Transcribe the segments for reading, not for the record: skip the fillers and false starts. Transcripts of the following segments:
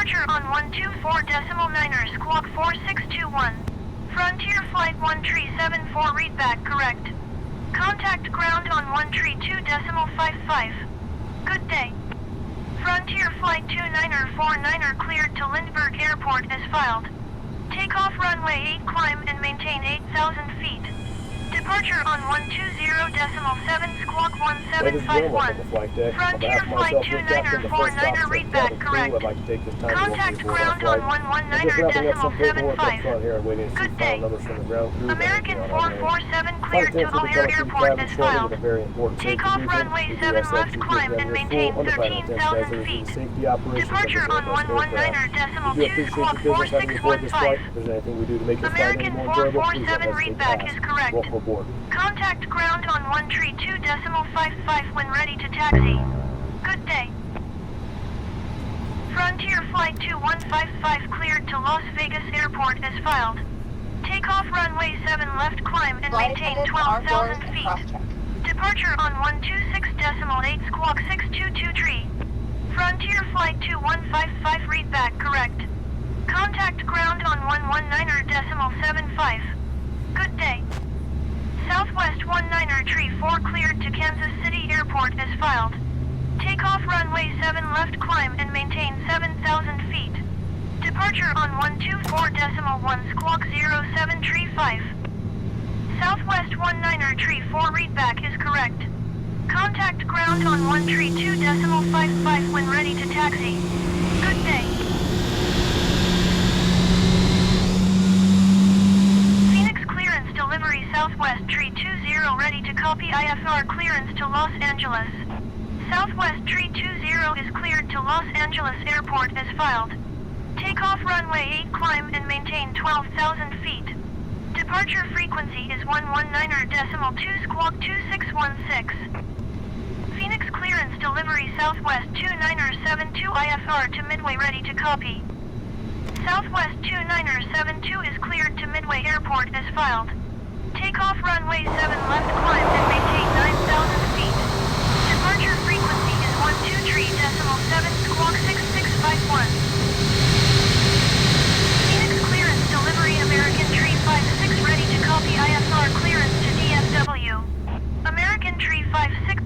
Departure on 124.9er squawk 4621. Frontier Flight 1374 readback correct. Contact ground on 132.55. Good day. Frontier Flight 29er cleared to Lindbergh Airport as filed. Takeoff runway 8 climb and maintain 8,000 feet. Departure on 120.7 squawk 1751. Frontier Flight 29er readback correct. Contact ground on 119.75. Good day. American 447 cleared to O'Hare Airport as filed. Takeoff runway 7 left climb and maintain 13,000 feet. Departure on 119.2 squawk 4615. American 447 readback is correct. Contact ground on 132.55 when ready to taxi. Good day. Frontier Flight 2155 cleared to Las Vegas Airport as filed. Takeoff runway 7 left climb and maintain 12,000 feet. Departure on 126.8 squawk 6223. Frontier Flight 2155 readback correct. Contact ground on 119.75. Good day. Southwest 19er Tree 4 cleared to Kansas City Airport as filed. Takeoff runway 7 left climb and maintain 7,000 feet. Departure on 124.1 squawk 0735. Southwest 19er Tree 4 readback is correct. Contact ground on 132.55 when ready to taxi. Good day. Delivery Southwest Tree 20 ready to copy IFR clearance to Los Angeles. Southwest Tree 20 is cleared to Los Angeles Airport as filed. Takeoff runway 8 climb and maintain 12,000 feet. Departure frequency is 119.2 squawk 2616. Phoenix clearance delivery Southwest 2972 IFR to Midway ready to copy. Southwest 2972 is cleared to Midway Airport as filed. Takeoff runway 7 left climb and maintain 9,000 feet. Departure frequency is 123.7 squawk 6651. Phoenix clearance delivery American Tree 56 ready to copy IFR clearance to DFW. American Tree 56.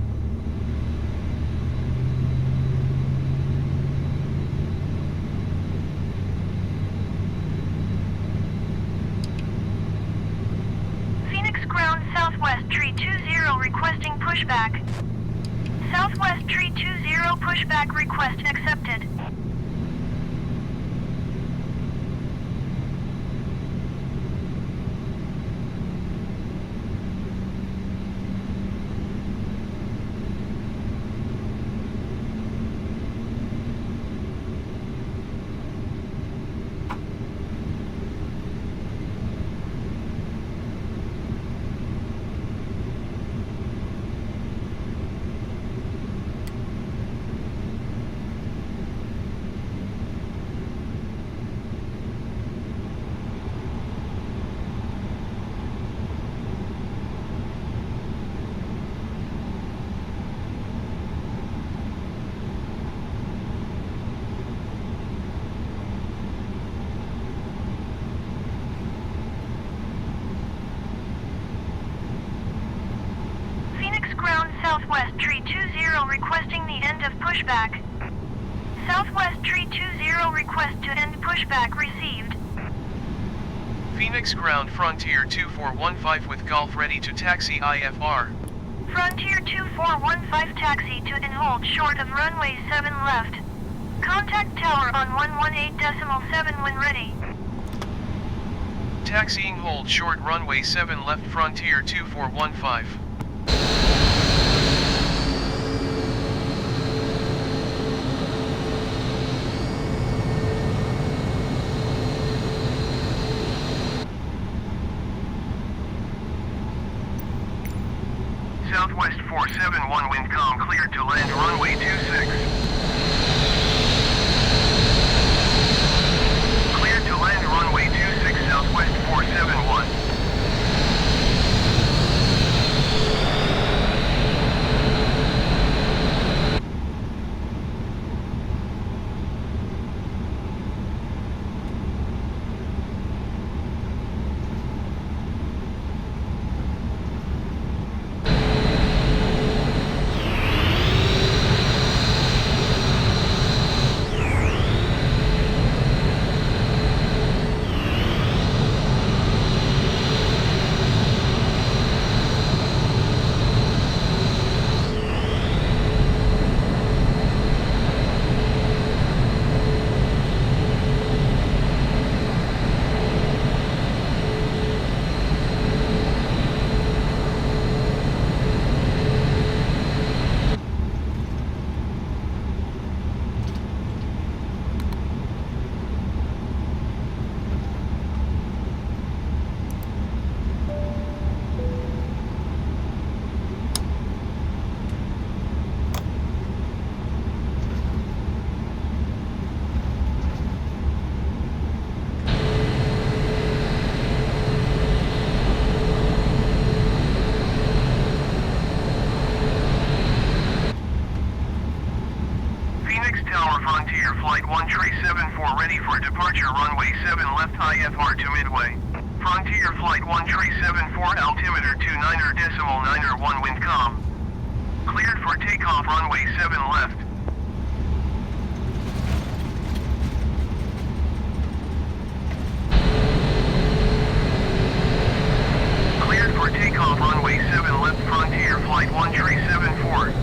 Southwest Tree 20 requesting pushback. Southwest Tree 20 pushback request accepted. Southwest Tree 20 requesting the end of pushback. Southwest Tree 20 request to end pushback received. Phoenix ground Frontier 2415 with Golf ready to taxi IFR. Frontier 2415 taxi to and hold short of runway 7 left. Contact tower on 118.7 when ready. Taxiing hold short runway 7 left Frontier 2415. Southwest 471 wind calm cleared to land runway 26. Cleared to land runway 26 Southwest 471. Phoenix Tower Frontier Flight 1374 ready for departure runway 7 left IFR to midway. Frontier Flight 1374 altimeter 29.901 wind calm. Cleared for takeoff runway 7 left. Cleared for takeoff runway 7 left Frontier Flight 1374.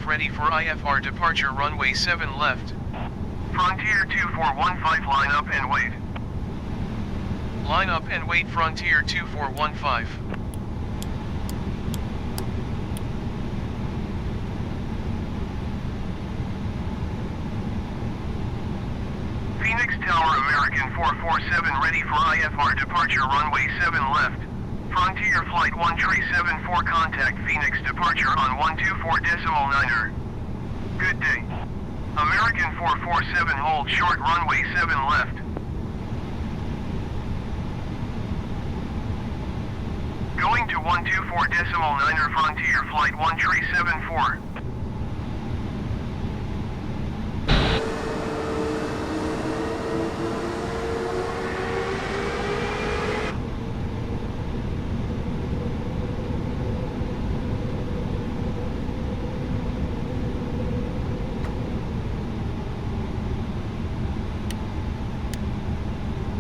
Ready for IFR departure runway 7 left. Frontier 2415 line up and wait. Line up and wait Frontier 2415. Phoenix Tower American 447 ready for IFR departure runway 7 left. Frontier Flight 1374 contact Phoenix departure on 124.9er. Good day. American 447 hold short runway 7 left. Going to 124.9er Frontier Flight 1374.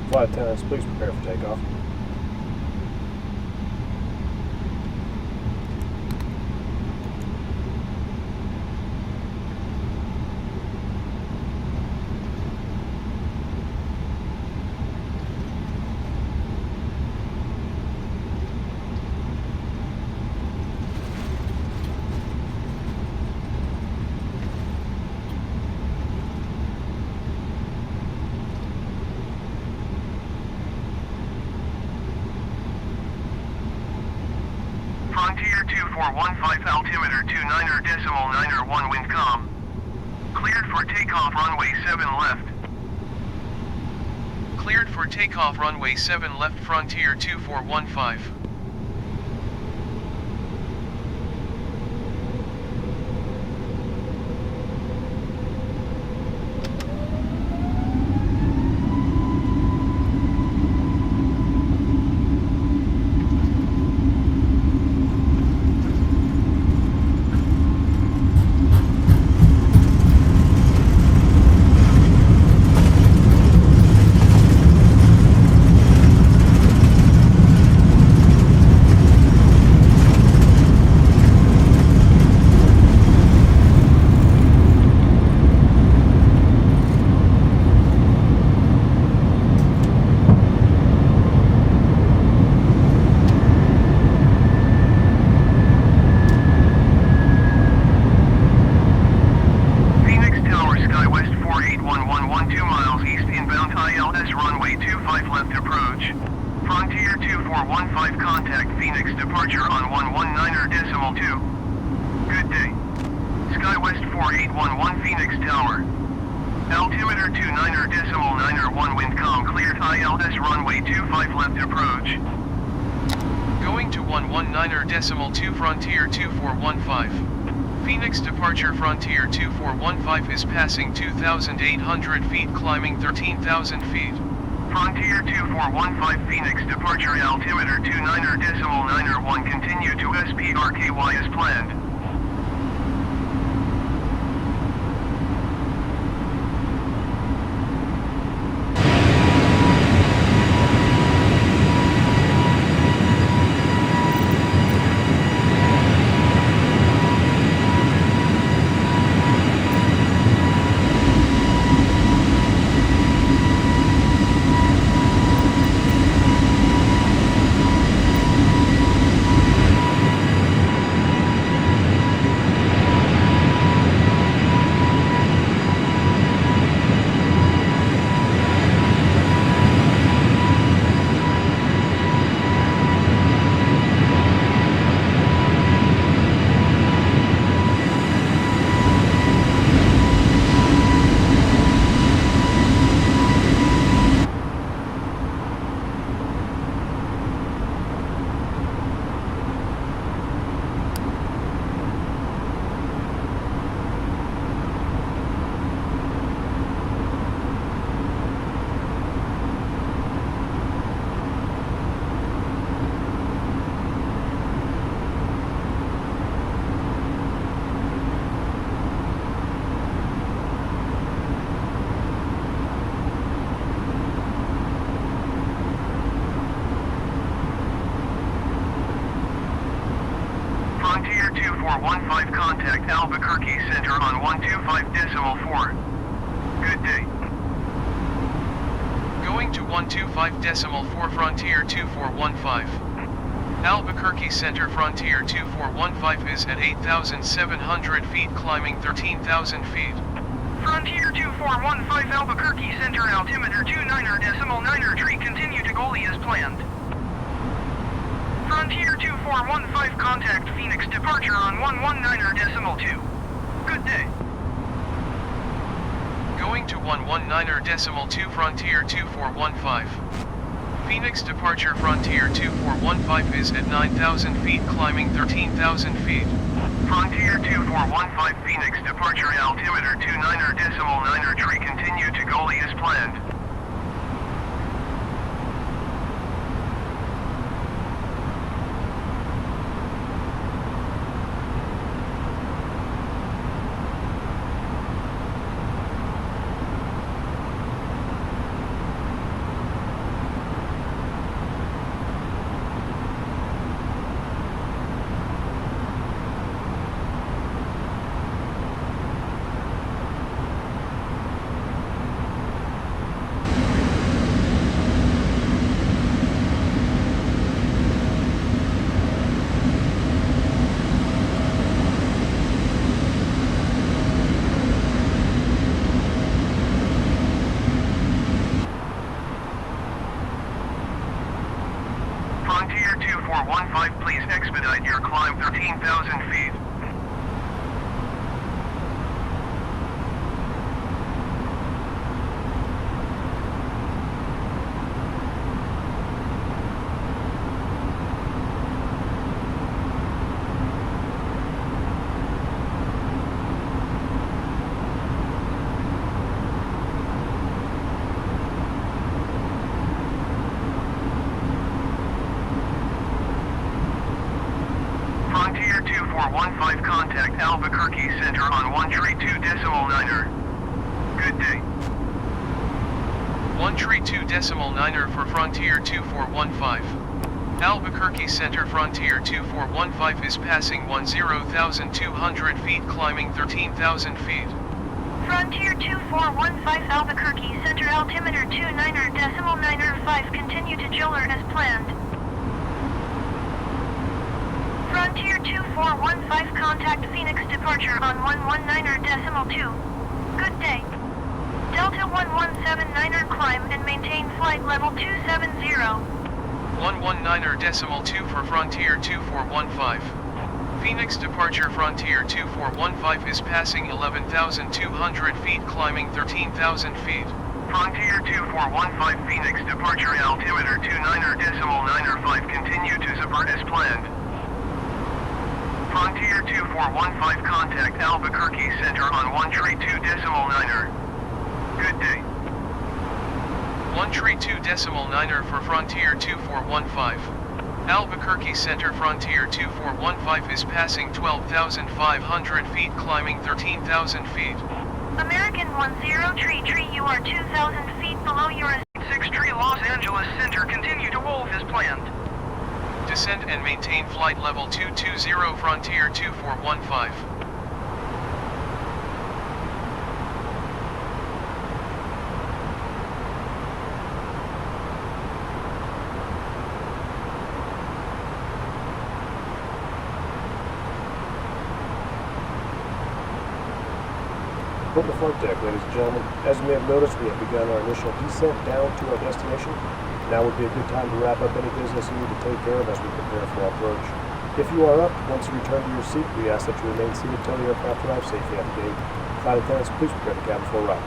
Flight attendants, please prepare for takeoff. Frontier 2415 altimeter 29.901 wind calm. Cleared for takeoff runway 7 left. Cleared for takeoff runway 7 left Frontier 2415. Frontier 2415 contact Phoenix departure on 119.2. Good day. SkyWest 4811 Phoenix Tower. Altimeter 29.901 wind calm cleared ILS runway 25 left approach. Going to 119.2 Frontier 2415. Phoenix departure Frontier 2415 is passing 2,800 feet climbing 13,000 feet. Frontier 2415 Phoenix departure altimeter 29.901 continue to SPRKY as planned. contact Albuquerque Center on 125.4. Good day. Going to 125.4 Frontier 2415. Albuquerque Center Frontier 2415 is at 8,700 feet climbing 13,000 feet. Frontier 2415 Albuquerque Center altimeter 29.9 tree continue to Goli as planned. Frontier 2415 contact Phoenix departure on 119.2. Good day. Going to 119.2 Frontier 2415. Phoenix departure Frontier 2415 is at 9,000 feet climbing 13,000 feet. Frontier 2415 Phoenix departure altimeter 29.9 tree continue to Goli as planned. Frontier 2415, please expedite your climb 13,000 feet. Frontier 2415 contact Albuquerque Center on 132.9. Good day. 132.9 for Frontier 2415. Albuquerque Center Frontier 2415 is passing 10,200 feet climbing 13,000 feet. Frontier 2415 Albuquerque Center altimeter 29.95 continue to Joler as planned. Frontier 2415 contact Phoenix departure on 119.2. Good day. Delta 1179er climb and maintain flight level 270. 119.2 for Frontier 2415. Phoenix departure Frontier 2415 is passing 11,200 feet climbing 13,000 feet. Frontier 2415 Phoenix departure altimeter 29.95 continue to subvert as planned. Frontier 2415 contact Albuquerque Center on 132.9. Good day. 132.9 for Frontier 2415. Albuquerque Center Frontier 2415 is passing 12,500 feet climbing 13,000 feet. American 10 tree you are 2,000 feet below your 6 tree Los Angeles Center continue to Wolf as planned. Descend and maintain flight level 220 Frontier 2415. From the flight deck, ladies and gentlemen, as you may have noticed, we have begun our initial descent down to our destination. Now would be a good time to wrap up any business you need to take care of as we prepare for our approach. If you are up, once you return to your seat, we ask that you remain seated until the aircraft arrives safely at the gate. Flight attendants, please prepare the cabin for a ride.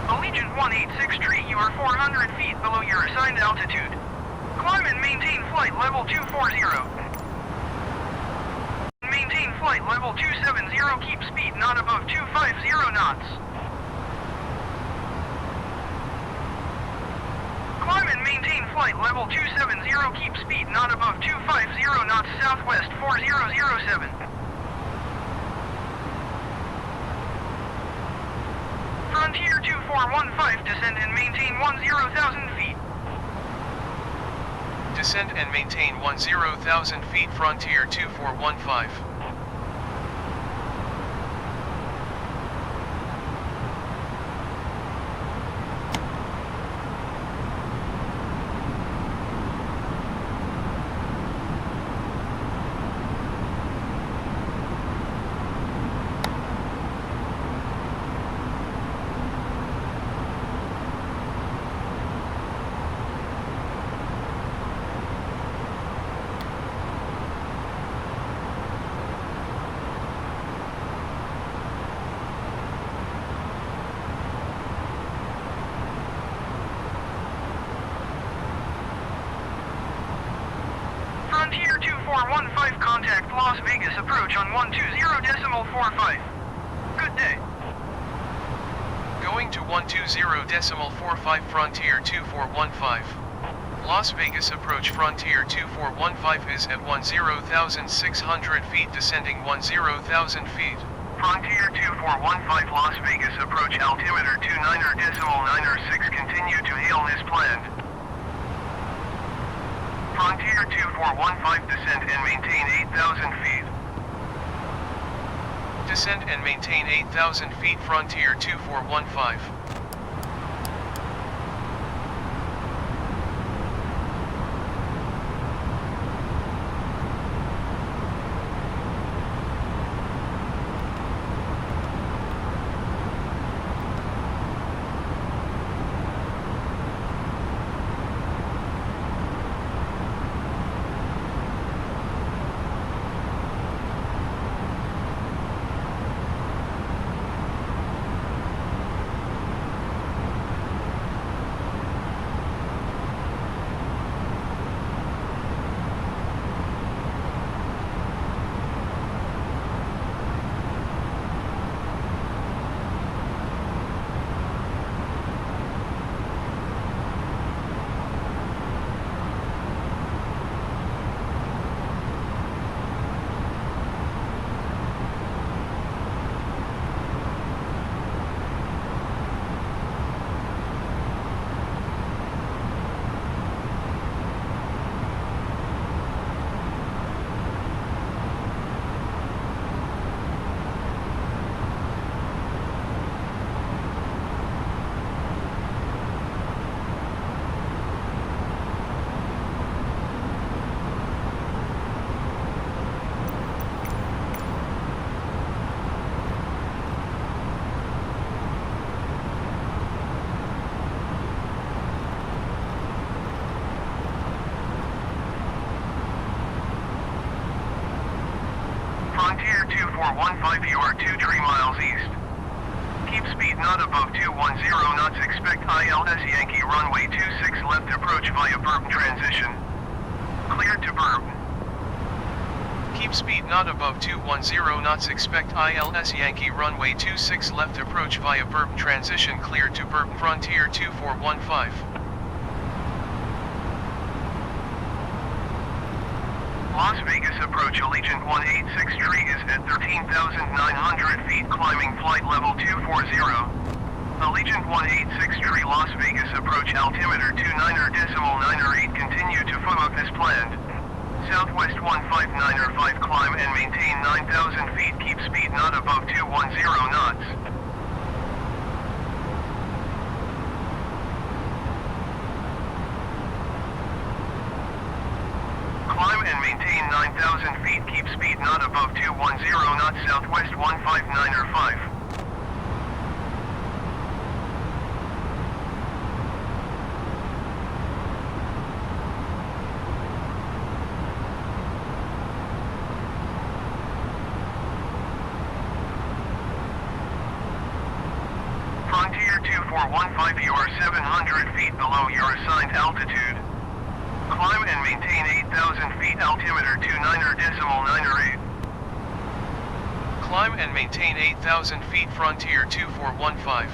Allegiant 186 tree, you are 400 feet below your assigned altitude. Climb and maintain flight level 240. Maintain flight level 270, keep speed not above 250 knots. Climb and maintain flight level 270, keep speed not above 250 knots southwest 4007. 2415, descend and maintain 10,000 feet. Descend and maintain 10,000 feet, Frontier 2415. Frontier 2415, contact Las Vegas, approach on 120.45. Good day. Going to 120.45, Frontier 2415. Las Vegas approach, Frontier 2415 is at 10,600 feet, descending 10,000 feet. Frontier 2415, Las Vegas approach, altimeter 29.906, continue to hail as planned. Frontier 2415, descend and maintain 8,000 feet. Descend and maintain 8,000 feet, Frontier 2415. Frontier 2415, you are 23 miles east. Keep speed not above 210 knots, expect ILS Yankee runway 26 left approach via Burton transition. Cleared to Burton. Keep speed not above 210 knots, expect ILS Yankee runway 26 left approach via Burton transition, cleared to Burton, Frontier 2415. Las Vegas approach, Allegiant 186 is at 13,900 feet, climbing flight level 240. Allegiant 186 Las Vegas approach, altimeter 29.908, continue to FOMOC as planned. Southwest 159.5, climb and maintain 9,000 feet, keep speed not above 210 knots. Climb and maintain 9,000 feet, keep speed not above 210 knots, Southwest 159.5. Frontier 2415, you are 700 feet below your assigned altitude. Climb and maintain 8,000 feet, altimeter 29.908. Climb and maintain 8,000 feet, Frontier 2415.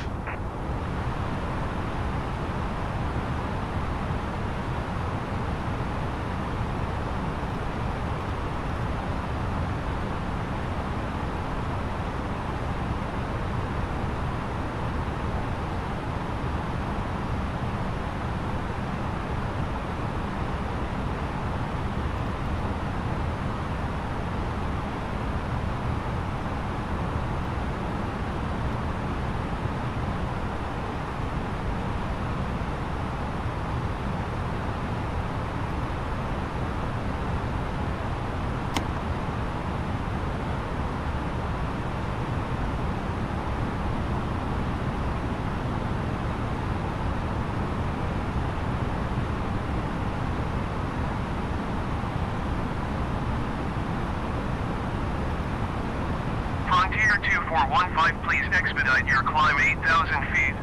2415, please expedite your climb 8,000 feet.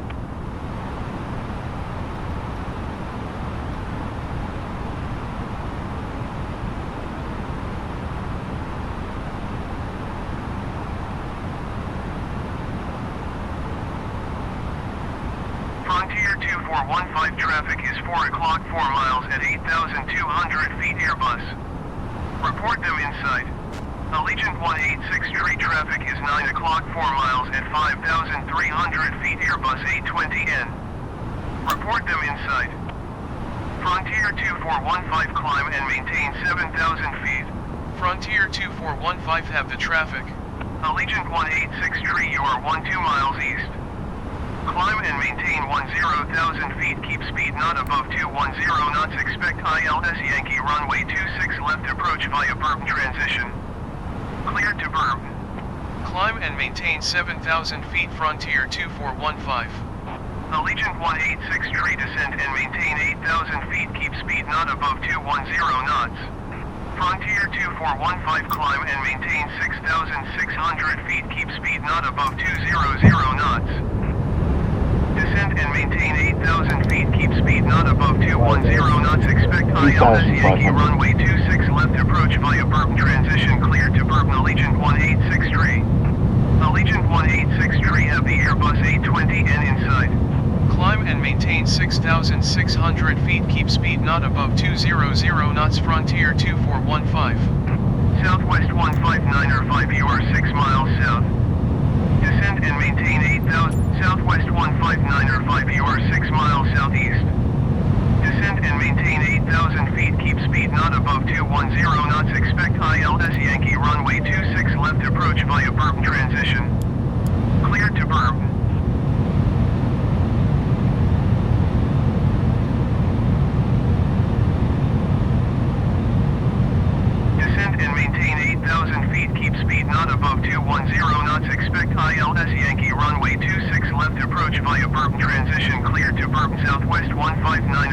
Frontier 2415 traffic is 4 o'clock 4 miles at 8,200 feet Airbus. Report them inside. Allegiant 186 traffic is 9 o'clock 4 miles at 5,300 feet Airbus A320N. Report them inside. Frontier 2415 climb and maintain 7,000 feet. Frontier 2415 have the traffic. Allegiant 186 you are 12 miles east. Climb and maintain 10,000 feet, keep speed not above 210 knots, expect ILS Yankee runway 26 left approach via Burb transition. Clear to Burb. Climb and maintain 7,000 feet Frontier 2415. Allegiant 186 descend and maintain 8,000 feet, keep speed not above 210 knots. Frontier 2415 climb and maintain 6,600 feet, keep speed not above 200 knots. Descend and maintain 8,000 feet, keep speed not above 210 knots, expect ILS Yankee runway 26 left approach via Burb transition, clear to Burb. Allegiant 186 Allegiant 186 have the Airbus A320N inside. Climb and maintain 6,600 feet, keep speed not above 200 knots Frontier 2415. Southwest 159 you are 6 miles south. Descend and maintain 8,000. Southwest 159 you are 6 miles southeast. Descend and maintain 8,000 feet, keep speed not above 210 knots, expect ILS Yankee runway 26 left approach via Burb transition. Clear to Burb. Descend and maintain 8,000 feet, keep speed not above 210 knots, expect ILS Yankee runway 26 left approach via Burb transition, clear to Burb. Southwest 159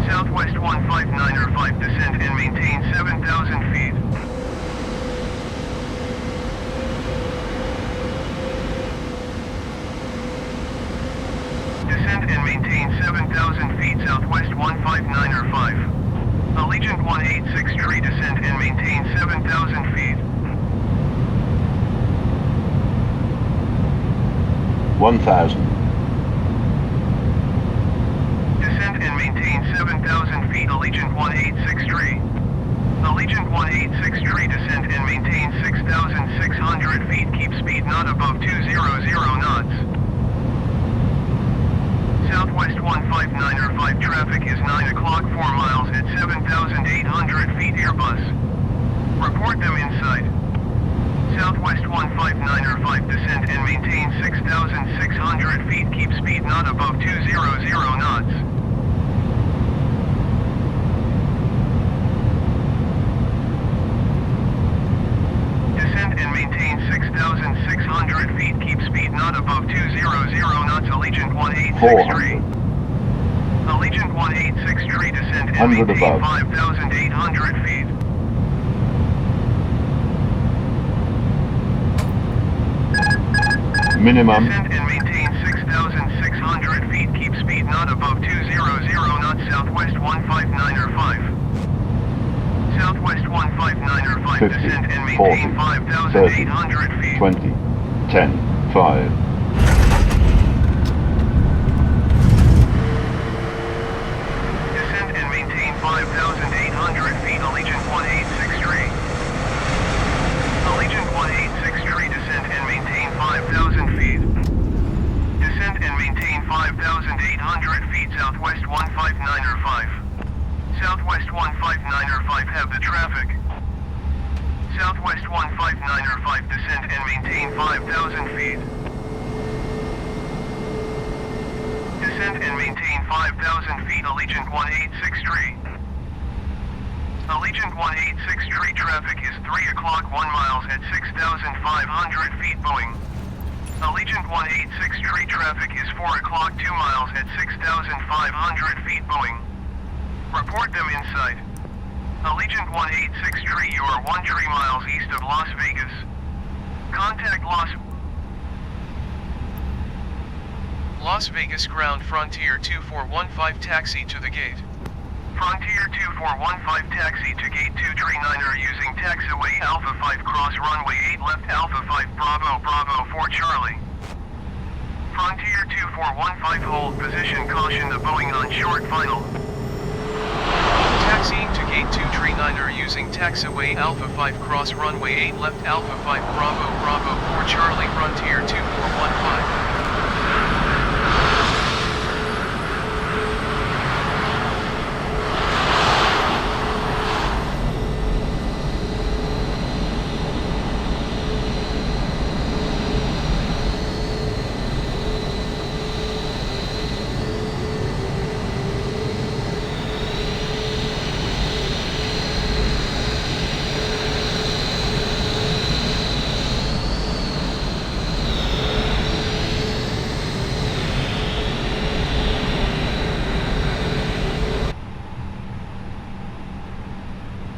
Southwest 159 descend and maintain 7,000 feet. Descend and maintain 7,000 feet Southwest 159 Allegiant 186 descend and maintain 7,000 feet. 1,000. Descend and maintain 7,000 feet Allegiant 186 Allegiant 186 descend and maintain 6,600 feet, keep speed not above 200 knots. Southwest 159 traffic is 9 o'clock 4 miles at 7,800 feet Airbus. Report them inside. Southwest 159 descend and maintain 6,600 feet, keep speed not above 200 knots. Descend and maintain 6,600 feet, keep speed not above 200 knots. Allegiant 186 Allegiant 186 descend and maintain 5,800 feet. Minimum. Descend and maintain 6,600 feet, keep speed not above 200 knots. Southwest 159 Southwest 159 50, descend and 40, maintain 30, 5,800 feet. 20, 10, 5. Descend and maintain 5,800 feet. Allegiant 186 Allegiant 186 descend and maintain 5,000 feet. Descend and maintain 5,800 feet. Southwest 159 Southwest 159 have the traffic. Southwest 159 descend and maintain 5,000 feet. Descend and maintain 5,000 feet. Allegiant 186 Allegiant 186 traffic is 3 o'clock 1 miles at 6,500 feet Boeing. Allegiant 186 traffic is 4 o'clock 2 miles at 6,500 feet Boeing. Report them inside. Allegiant 186 tree, you are 13 miles east of Las Vegas. Contact Las Vegas ground Frontier 2415 taxi to the gate. Frontier 2415 taxi to gate 239er using taxiway Alpha 5 cross runway 8 left Alpha 5 Bravo Bravo 4 Charlie. Frontier 2415 hold position, caution the Boeing on short final. Taxiing to gate 239er using taxiway Alpha 5 cross runway 8 left Alpha 5 Bravo Bravo 4 Charlie Frontier 2415.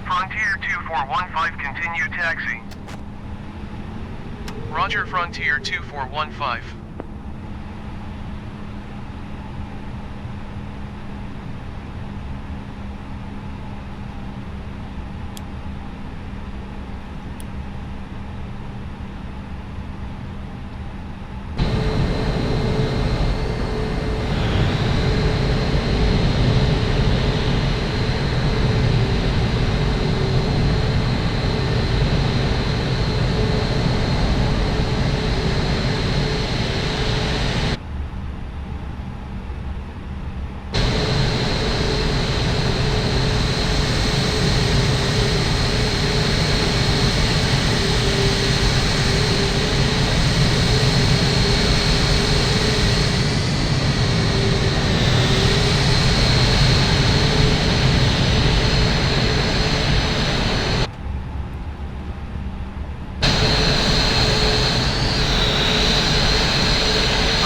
Frontier 2415 continue taxi. Roger Frontier 2415.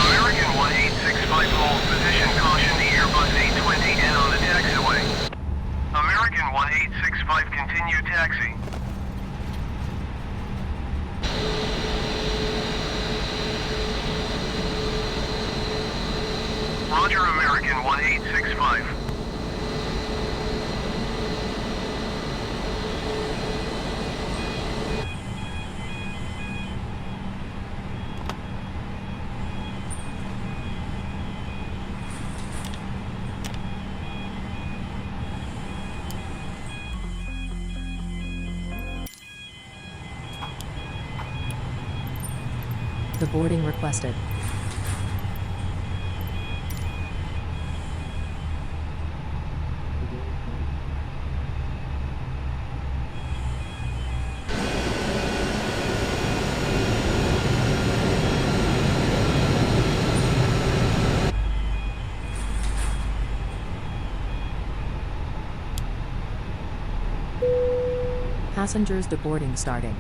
American 1865 hold position, caution the Airbus A320 on the taxiway. American 1865 continue taxi. Roger American 1865. The boarding requested. Passengers deboarding starting.